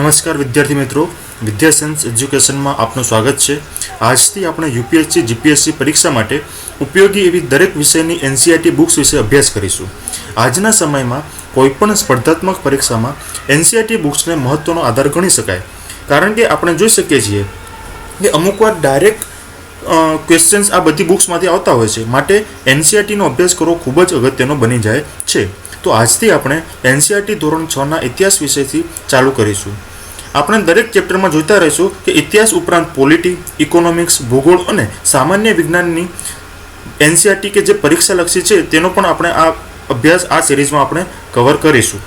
નમસ્કાર વિદ્યાર્થી મિત્રો, વિદ્યાસેન્સ એજ્યુકેશનમાં આપનું સ્વાગત છે। આજથી આપણે યુપીએસસી જીપીએસસી પરીક્ષા માટે ઉપયોગી એવી દરેક વિષયની એનસીઈઆરટી બુક્સ વિશે અભ્યાસ કરીશું। આજના સમયમાં કોઈપણ સ્પર્ધાત્મક પરીક્ષામાં એનસીઈઆરટી બુક્સને મહત્વનો આધાર ગણી શકાય, કારણ કે આપણે જોઈ શકીએ છીએ કે અમુકવાર ડાયરેક્ટ ક્વેશ્ચન્સ આ બધી બુક્સમાંથી આવતા હોય છે, માટે એનસીઈઆરટીનો અભ્યાસ કરવો ખૂબ જ અગત્યનો બની જાય છે। તો આજથી આપણે એનસીઈઆરટી ધોરણ 6ના ઇતિહાસ વિષયથી ચાલુ કરીશું। આપણે દરેક ચેપ્ટરમાં જોતા રહીશું કે ઇતિહાસ ઉપરાંત પોલિટી, ઇકોનોમિક્સ, ભૂગોળ અને સામાન્ય વિજ્ઞાનની એનસીઈઆરટી કે જે પરીક્ષાલક્ષી છે તેનો પણ આપણે આ અભ્યાસ આ સિરીઝમાં આપણે કવર કરીશું।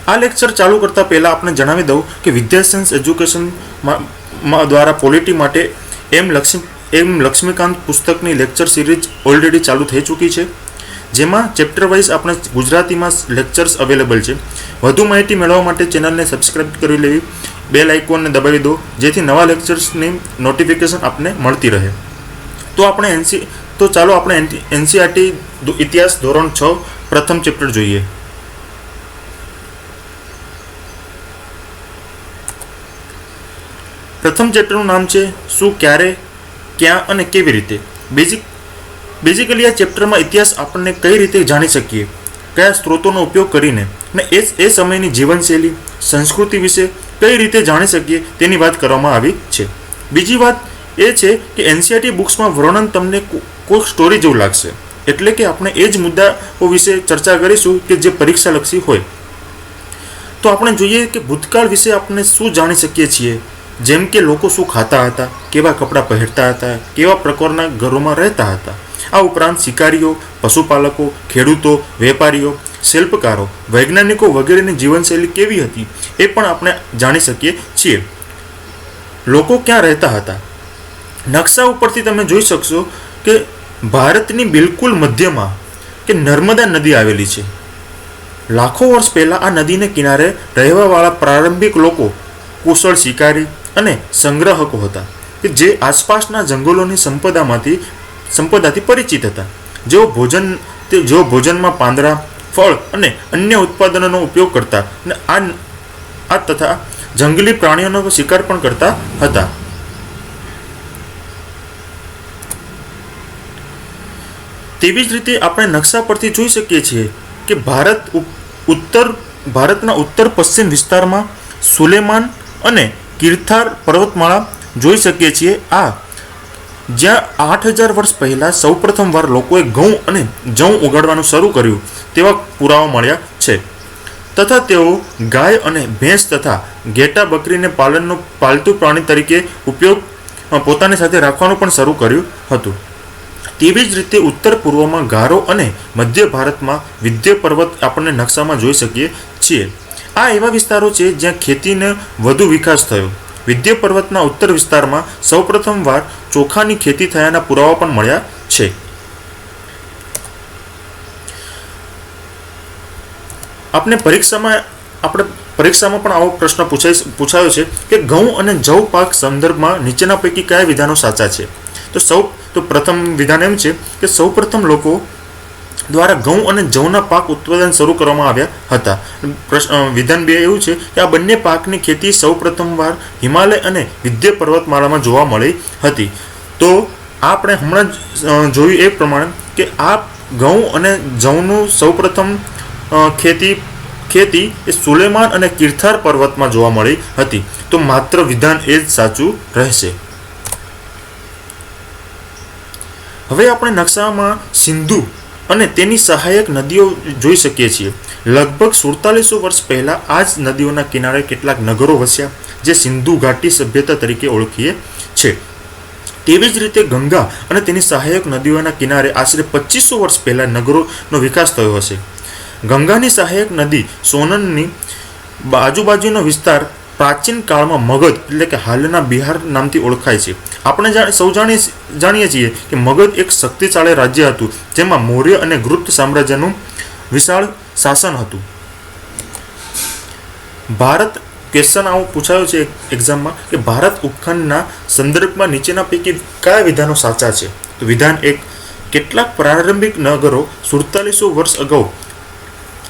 આ લેક્ચર ચાલુ કરતા પહેલાં આપણે જણાવી દઉં કે વિદ્યાસેન્સ એજ્યુકેશન દ્વારા પોલિટી માટે એમ લક્ષ્મીકાંત પુસ્તકની લેક્ચર સિરીઝ ઓલરેડી ચાલુ થઈ ચૂકી છે, જેમાં ચેપ્ટર વાઇઝ આપણે ગુજરાતીમાં લેક્ચર્સ અવેલેબલ છે। વધુ માહિતી મેળવવા માટે ચેનલને સબસ્ક્રાઇબ કરી લેવી, બેલ આઇકોનને દબાવી દો, જેથી નવા લેક્ચર્સની નોટિફિકેશન આપને મળતી રહે। તો ચાલો આપણે એનસીઈઆરટી ઇતિહાસ ધોરણ 6 પ્રથમ ચેપ્ટર જોઈએ। પ્રથમ ચેપ્ટરનું નામ છે શું, ક્યારે, ક્યાં અને કેવી રીતે। બેઝિકલી આ ચેપ્ટરમાં ઇતિહાસ આપણને કઈ રીતે જાણી શકીએ, કયા સ્ત્રોતોનો ઉપયોગ કરીને, અને એ સમયની જીવનશૈલી, સંસ્કૃતિ વિશે કઈ રીતે જાણી શકીએ તેની વાત કરવામાં આવી છે। બીજી વાત એ છે કે એનસીઈઆરટી બુક્સમાં વર્ણન તમને કોઈ સ્ટોરી જેવું લાગશે, એટલે કે આપણે એ જ મુદ્દાઓ વિશે ચર્ચા કરીશું કે જે પરીક્ષાલક્ષી હોય। તો આપણે જોઈએ કે ભૂતકાળ વિશે આપણે શું જાણી શકીએ છીએ, જેમ કે લોકો શું ખાતા હતા, કેવા કપડાં પહેરતા હતા, કેવા પ્રકારના ઘરોમાં રહેતા હતા। આ ઉપરાંત શિકારીઓ, પશુપાલકો, ખેડૂતો, વેપારીઓ, શિલ્પકારો, વૈજ્ઞાનિકો વગેરેની જીવનશૈલી કેવી હતી એ પણ આપણે જાણી શકીએ છીએ। લોકો ક્યાં રહેતા હતા, નકશા ઉપરથી તમે જોઈ શકશો કે ભારતની બિલકુલ મધ્યમાં કે નર્મદા નદી આવેલી છે। લાખો વર્ષ પહેલાં આ નદીને કિનારે રહેવાવાળા પ્રારંભિક લોકો કુશળ શિકારી અને સંગ્રાહકો હતા કે જે આસપાસના જંગલોની સંપદાથી પરિચિત હતા। જેઓ ભોજનમાં પાંદડા, ફળ અને અન્ય ઉત્પાદનોનો ઉપયોગ કરતા અને આ તથા જંગલી પ્રાણીઓનો શિકાર પણ કરતા હતા। તેવી જ રીતે આપણે નકશા પરથી જોઈ શકીએ છીએ કે ભારતના ઉત્તર પશ્ચિમ વિસ્તારમાં સુલેમાન અને કિરથાર પર્વતમાળા જોઈ શકીએ છીએ, જ્યાં 8000 વર્ષ પહેલાં સૌપ્રથમવાર લોકોએ ઘઉં અને જવ ઉગાડવાનું શરૂ કર્યું તેવા પુરાવા મળ્યા છે, તથા તેઓ ગાય અને ભેંસ તથા ઘેટા બકરીને પાલતુ પ્રાણી તરીકે ઉપયોગ પોતાની સાથે રાખવાનું પણ શરૂ કર્યું હતું। તેવી જ રીતે ઉત્તર પૂર્વમાં ગારો અને મધ્ય ભારતમાં વિંધ્ય પર્વત આપણને નકશામાં જોઈ શકીએ છીએ। આ એવા વિસ્તારો છે જ્યાં ખેતીનો વધુ વિકાસ થયો। વિંધ્ય પર્વતના ઉત્તર વિસ્તારમાં સૌપ્રથમવાર ચોખાની ખેતી થયાના પુરાવા પણ મળ્યા છે। આપણે પરીક્ષામાં પણ આવો પ્રશ્ન પૂછાયો છે કે ઘઉં અને જવ પાક સંદર્ભમાં નીચેના પૈકી કયા વિધાનો સાચા છે। તો પ્રથમ વિધાન એમ છે કે સૌપ્રથમ લોકો દ્વારા ઘઉં અને જવના પાક ઉત્પાદન શરૂ કરવામાં આવ્યા હતા। વિધાન 2 એવું છે કે આ બંને પાકની ખેતી સૌપ્રથમવાર હિમાલય અને વિંધ્ય પર્વતમાળામાં જોવા મળી હતી। તો આપણે હમણાં જ જોયું એ પ્રમાણે કે આ ઘઉં અને જવનું સૌપ્રથમ ખેતી એ સુલેમાન અને કિરથાર પર્વતમાં જોવા મળી હતી। તો માત્ર વિધાન એ જ સાચું રહેશે। હવે આપણે નકશામાં સિંધુ અને તેની સહાયક નદીઓ જોઈ શકીએ છીએ। લગભગ 4700 વર્ષ પહેલાં આ જ નદીઓના કિનારે કેટલાક નગરો વસ્યા, જે સિંધુ ઘાટી સભ્યતા તરીકે ઓળખીએ છે। તેવી જ રીતે ગંગા અને તેની સહાયક નદીઓના કિનારે આશરે 2500 વર્ષ પહેલાં નગરોનો વિકાસ થયો હશે। ગંગાની સહાયક નદી સોનનની આજુબાજુનો વિસ્તાર પ્રાચીન કાળમાં મગધ એટલે કે હાલના બિહાર નામથી ઓળખાય છે। આપણે સૌ જાણીએ છીએ કે મગધ એક શક્તિશાળી રાજ્ય હતું, જેમાં મૌર્ય અને ગુપ્ત સામ્રાજ્યનું વિશાળ શાસન હતું। ભારત ક્વેશ્ચન આવો પૂછાયો છે એક્ઝામમાં કે ભારત ઉપખંડના સંદર્ભમાં નીચેના પૈકી કયા વિધાનો સાચા છે। તો વિધાન 1, કેટલાક પ્રારંભિક નગરો 4700 વર્ષ અગાઉ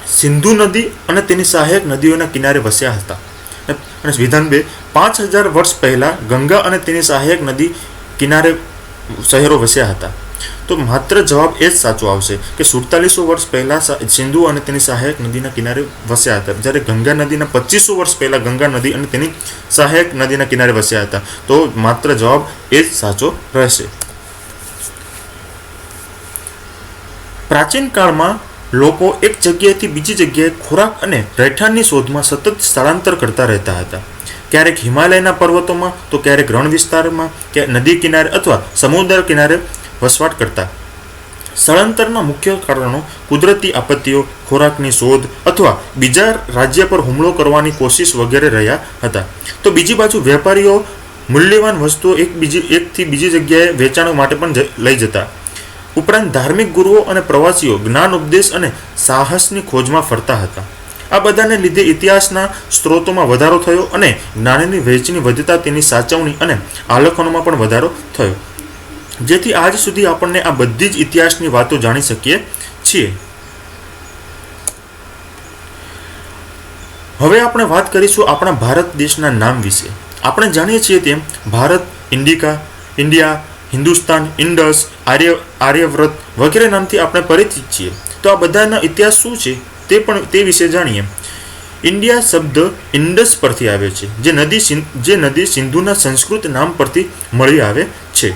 સિંધુ નદી અને તેની સહાયક નદીઓના કિનારે વસ્યા હતા. અને વિધાન 2, 5000 વર્ષ પહેલા ગંગા અને તેની સહાયક નદી કિનારે શહેરો વસ્યા હતા. તો માત્ર જવાબ એ જ સાચો આવશે કે 4700 વર્ષ પહેલા સિંધુ અને તેની સહાયક નદીના કિનારે વસ્યા હતા, જ્યારે ગંગા નદીના 2500 વર્ષ પહેલા ગંગા નદી અને તેની સહાયક નદીના કિનારે વસ્યા હતા. તો માત્ર જવાબ એ જ સાચો રહેશે. પ્રાચીન કાળમાં લોકો એક જગ્યાએથી બીજી જગ્યાએ ખોરાક અને રહેઠાણની શોધમાં સતત સ્થળાંતર કરતા રહેતા હતા. ક્યારેક હિમાલયના પર્વતોમાં, તો ક્યારેક રણ વિસ્તારમાં, કે નદી કિનારે અથવા સમુદ્ર કિનારે વસવાટ કરતા. સ્થળાંતરના મુખ્ય કારણો કુદરતી આપત્તિઓ, ખોરાકની શોધ અથવા બીજા રાજ્ય પર હુમલો કરવાની કોશિશ વગેરે રહ્યા હતા. તો બીજી બાજુ વેપારીઓ મૂલ્યવાન વસ્તુઓ એકથી બીજી જગ્યાએ વેચાણ માટે પણ લઈ જતા. ઉપરાંત ધાર્મિક ગુરુઓ અને પ્રવાસીઓ જ્ઞાન ઉપદેશ અને સાહસની ખોજમાં ફરતા હતા. આ બધાને લીધે ઇતિહાસના સ્ત્રોતોમાં વધારો થયો અને જ્ઞાનની વહેંચણી વધતા તેની સાચવણી અને આલેખનોમાં પણ વધારો થયો, જેથી આજ સુધી આપણને આ બધી જ ઇતિહાસની વાતો જાણી શકીએ છીએ. હવે આપણે વાત કરીશું આપણા ભારત દેશના નામ વિશે. આપણે જાણીએ છીએ તેમ ભારત, ઇન્ડિયા, હિન્દુસ્તાન, ઇન્ડસ, આર્યવ્રત વગેરે નામથી આપણે પરિચિત છીએ. તો આ બધાના ઇતિહાસ શું છે તે વિશે જાણીએ. ઇન્ડિયા શબ્દ ઇન્ડસ પરથી આવે છે, જે નદી સિંધુના સંસ્કૃત નામ પરથી મળી આવે છે.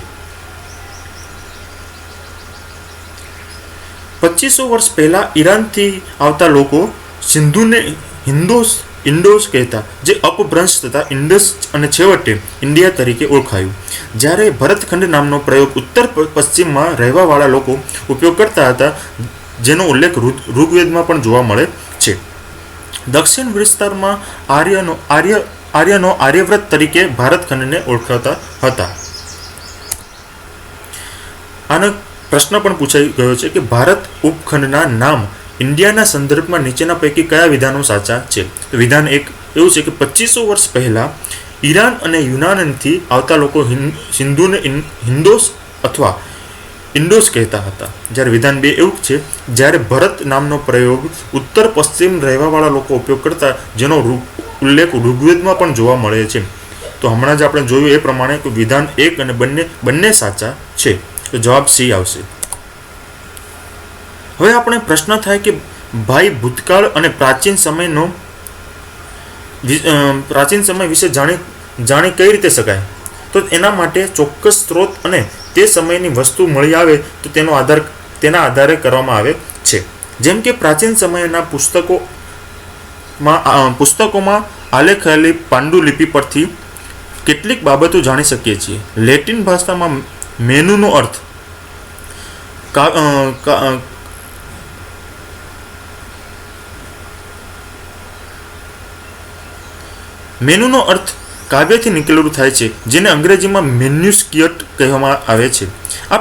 2500 વર્ષ પહેલા ઈરાનથી આવતા લોકો સિંધુને ઇન્ડોસ કહેતા, જે અપભ્રંશ થતા ઇન્ડસ અને છેવટે ઇન્ડિયા તરીકે ઓળખાયું. જ્યારે ભરતખંડ નામનો પ્રયોગ ઉત્તર પશ્ચિમમાં રહેવાવાળા લોકો ઉપયોગ કરતા હતા, જેનો ઉલ્લેખ ઋગ્વેદમાં પણ જોવા મળે છે. દક્ષિણ વિસ્તારમાં આર્યનો આર્યવ્રત તરીકે ભારતખંડને ઓળખાતા હતા. આનો પ્રશ્ન પણ પૂછાઈ ગયો છે કે ભારત ઉપખંડના નામ ઇન્ડિયાના સંદર્ભમાં નીચેના પૈકી કયા વિધાનો સાચા છે? તો વિધાન 1 એવું છે કે 2500 વર્ષ પહેલા ઈરાન અને યુનાનથી આવતા લોકો સિંધુને હિન્દોસ અથવા ઇન્ડોસ કહેતા હતા. જ્યારે વિધાન 2 એવું છે, જ્યારે ભરત નામનો પ્રયોગ ઉત્તર પશ્ચિમ રહેવાવાળા લોકો ઉપયોગ કરતા, જેનો ઉલ્લેખ ઋગ્વેદમાં પણ જોવા મળે છે. તો હમણાં જ આપણે જોયું એ પ્રમાણે કે વિધાન 1 અને બંને સાચા છે. તો જવાબ સી આવશે. હવે આપણે પ્રશ્ન થાય કે ભાઈ ભૂતકાળ અને પ્રાચીન સમય વિશે જાણી કઈ રીતે શકાય? તો એના માટે ચોક્કસ સ્ત્રોત અને તે સમયની વસ્તુ મળી આવે તો તેના આધારે કરવામાં આવે છે. જેમ કે પ્રાચીન સમયના પુસ્તકોમાં આલેખાયેલી પાંડુલિપિ પરથી કેટલીક બાબતો જાણી શકીએ છીએ. લેટિન ભાષામાં મેનુનો અર્થ કાવ્યથી નીકળેલું થાય છે, જેને અંગ્રેજીમાં મેન્યુસ્ક્રિપ્ટ કહેવામાં આવે છે. આ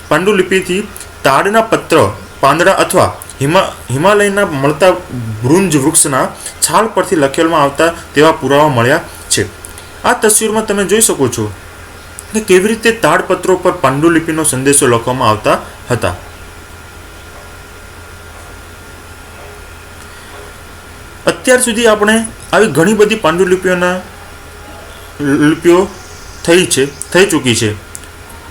પાંડુલિપિથી તાડના પત્ર, પાંદડા અથવા હિમાલયના મળતા બૃંજ વૃક્ષના છાલ પરથી લખેવામાં આવતા તેવા પુરાવા મળ્યા છે. આ તસવીરમાં તમે જોઈ શકો છો કે કેવી રીતે તાડપત્રો પર પાંડુલિપિનો સંદેશો લખવામાં આવતા હતા. અત્યાર સુધી આપણે આવી ઘણી બધી લિપિઓ થઈ ચૂકી છે,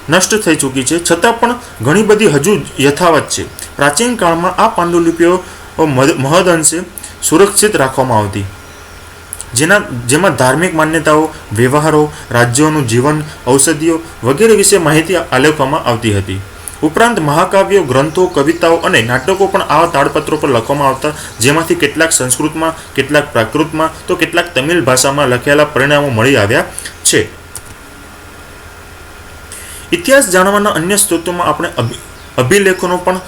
નષ્ટ થઈ ચૂકી છે, છતાં પણ ઘણી બધી હજુ યથાવત છે. પ્રાચીન કાળમાં આ પાંડુલિપિઓ મહદઅંશે સુરક્ષિત રાખવામાં આવતી, જેમાં ધાર્મિક માન્યતાઓ, વ્યવહારો, રાજ્યોનું જીવન, ઔષધિઓ વગેરે વિશે માહિતી આલેખવામાં આવતી હતી. ઉપરાંત મહાકાવ્યો, ગ્રંથો, કવિતાઓ અને નાટકો પણ આ તાડપત્રો પર લખવામાં આવતા, જેમાંથી કેટલાક સંસ્કૃતમાં, કેટલાક પ્રાકૃતમાં, તો કેટલાક તમિલ ભાષામાં લખેલા પરિણામો મળી આવ્યા છે. ઇતિહાસ જાણવાના અન્ય સ્ત્રોતોમાં આપણે અભિલેખોનો પણ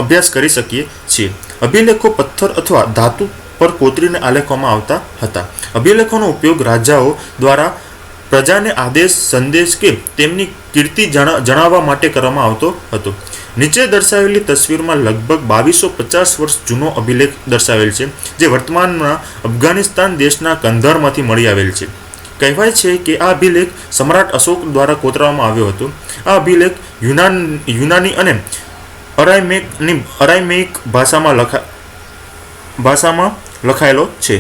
અભ્યાસ કરી શકીએ છીએ. અભિલેખો પથ્થર અથવા ધાતુ પર કોતરીને આલેખવામાં આવતા હતા. અભિલેખોનો ઉપયોગ રાજાઓ દ્વારા પ્રજાને આદેશ, સંદેશ કે તેમની કીર્તિ જણાવવા માટે કરવામાં આવતો હતો. નીચે દર્શાવેલી તસવીરમાં લગભગ 2250 વર્ષ જૂનો અભિલેખ દર્શાવેલ છે, જે વર્તમાનમાં અફઘાનિસ્તાન દેશના કંધારમાંથી મળી આવેલ છે. કહેવાય છે કે આ અભિલેખ સમ્રાટ અશોક દ્વારા કોતરવામાં આવ્યો હતો. આ અભિલેખ યુનાની અને અરામેઇક ભાષામાં ભાષામાં લખાયેલો છે.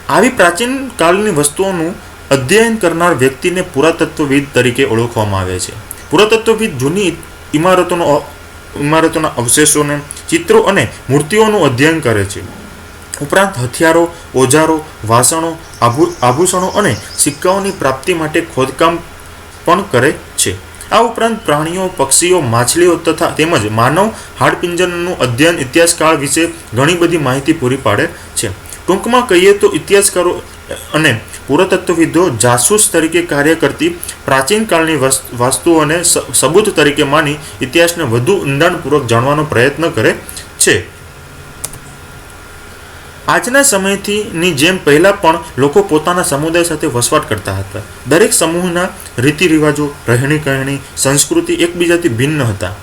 આવી પ્રાચીન કાળની વસ્તુઓનું અધ્યયન કરનાર વ્યક્તિને પુરાતત્વવિદ તરીકે ઓળખવામાં આવે છે. પુરાતત્વવિદ જૂની ઇમારતોના અવશેષોને, ચિત્રો અને મૂર્તિઓનું અધ્યયન કરે છે. ઉપરાંત હથિયારો, ઓજારો, વાસણો, આભૂષણો અને સિક્કાઓની પ્રાપ્તિ માટે ખોદકામ પણ કરે છે. આ ઉપરાંત પ્રાણીઓ, પક્ષીઓ, માછલીઓ તથા તેમજ માનવ હાડપિંજરનું અધ્યયન ઇતિહાસકાળ વિશે ઘણી બધી માહિતી પૂરી પાડે છે. ટૂંકમાં કહીએ તો ઇતિહાસકારો અને પુરાતત્વવિદો જાસૂસ તરીકે કાર્ય કરતી પ્રાચીન કાળની વસ્તુઓને સબૂત તરીકે માની ઇતિહાસને વધુ ઊંડાણપૂર્વક જાણવાનો પ્રયત્ન કરે છે. આજના સમયથીની જેમ પહેલાં પણ લોકો પોતાના સમુદાય સાથે વસવાટ કરતા હતા. દરેક સમૂહના રીતિરિવાજો, રહેણી કહેણી, સંસ્કૃતિ એકબીજાથી ભિન્ન હતા.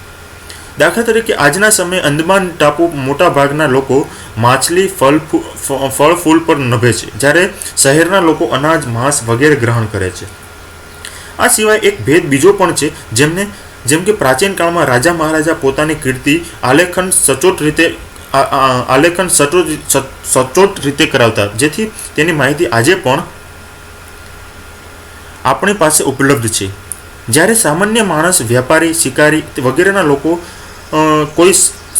દાખલા તરીકે આજના સમયે અંદમાન ટાપુ મોટા ભાગના લોકો માછલી, ફળ ફૂલ પર નભે છે, જ્યારે શહેરના લોકો અનાજ, માંસ વગેરે ગ્રહણ કરે છે. આ સિવાય એક ભેદ બીજો પણ છે, જેમ કે પ્રાચીન કાળમાં રાજા મહારાજા પોતાની કીર્તિ આલેખન સચોટ રીતે કરાવતા, જેથી તેની માહિતી આજે પણ આપણી પાસે ઉપલબ્ધ છે. જ્યારે સામાન્ય માણસ, વ્યાપારી, શિકારી વગેરેના લોકો કોઈ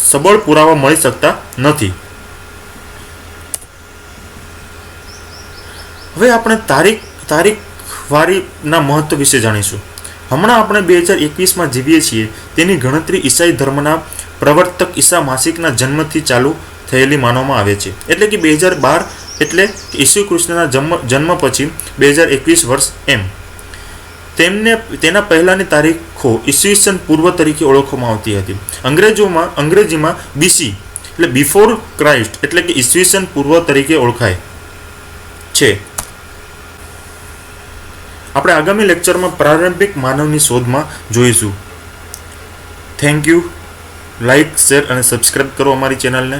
સબળ પુરાવા મળી શકતા નથી. હવે આપણે તારીખવારીના મહત્વ વિશે જાણીશું. હમણાં આપણે 2021માં જીવીએ છીએ. તેની ગણતરી ઈસાઈ ધર્મના પ્રવર્તક ઈસા માસિકના જન્મથી ચાલુ થયેલી માનવામાં આવે છે. એટલે કે 2012 એટલે કે ઈસુ કૃષ્ણના જન્મ પછી 2021 વર્ષ એમ. તેના પહેલાંની તારીખો ઈસવીસન પૂર્વ તરીકે ઓળખવામાં આવતી હતી. અંગ્રેજીમાં બીસી એટલે બિફોર ક્રાઇસ્ટ એટલે કે ઈસવીસન પૂર્વ તરીકે ઓળખાય છે. આપણે આગામી લેક્ચરમાં પ્રારંભિક માનવની શોધમાં જોઈશું. Thank you. લાઇક, શેર અને સબસ્ક્રાઇબ કરો અમારી ચેનલને.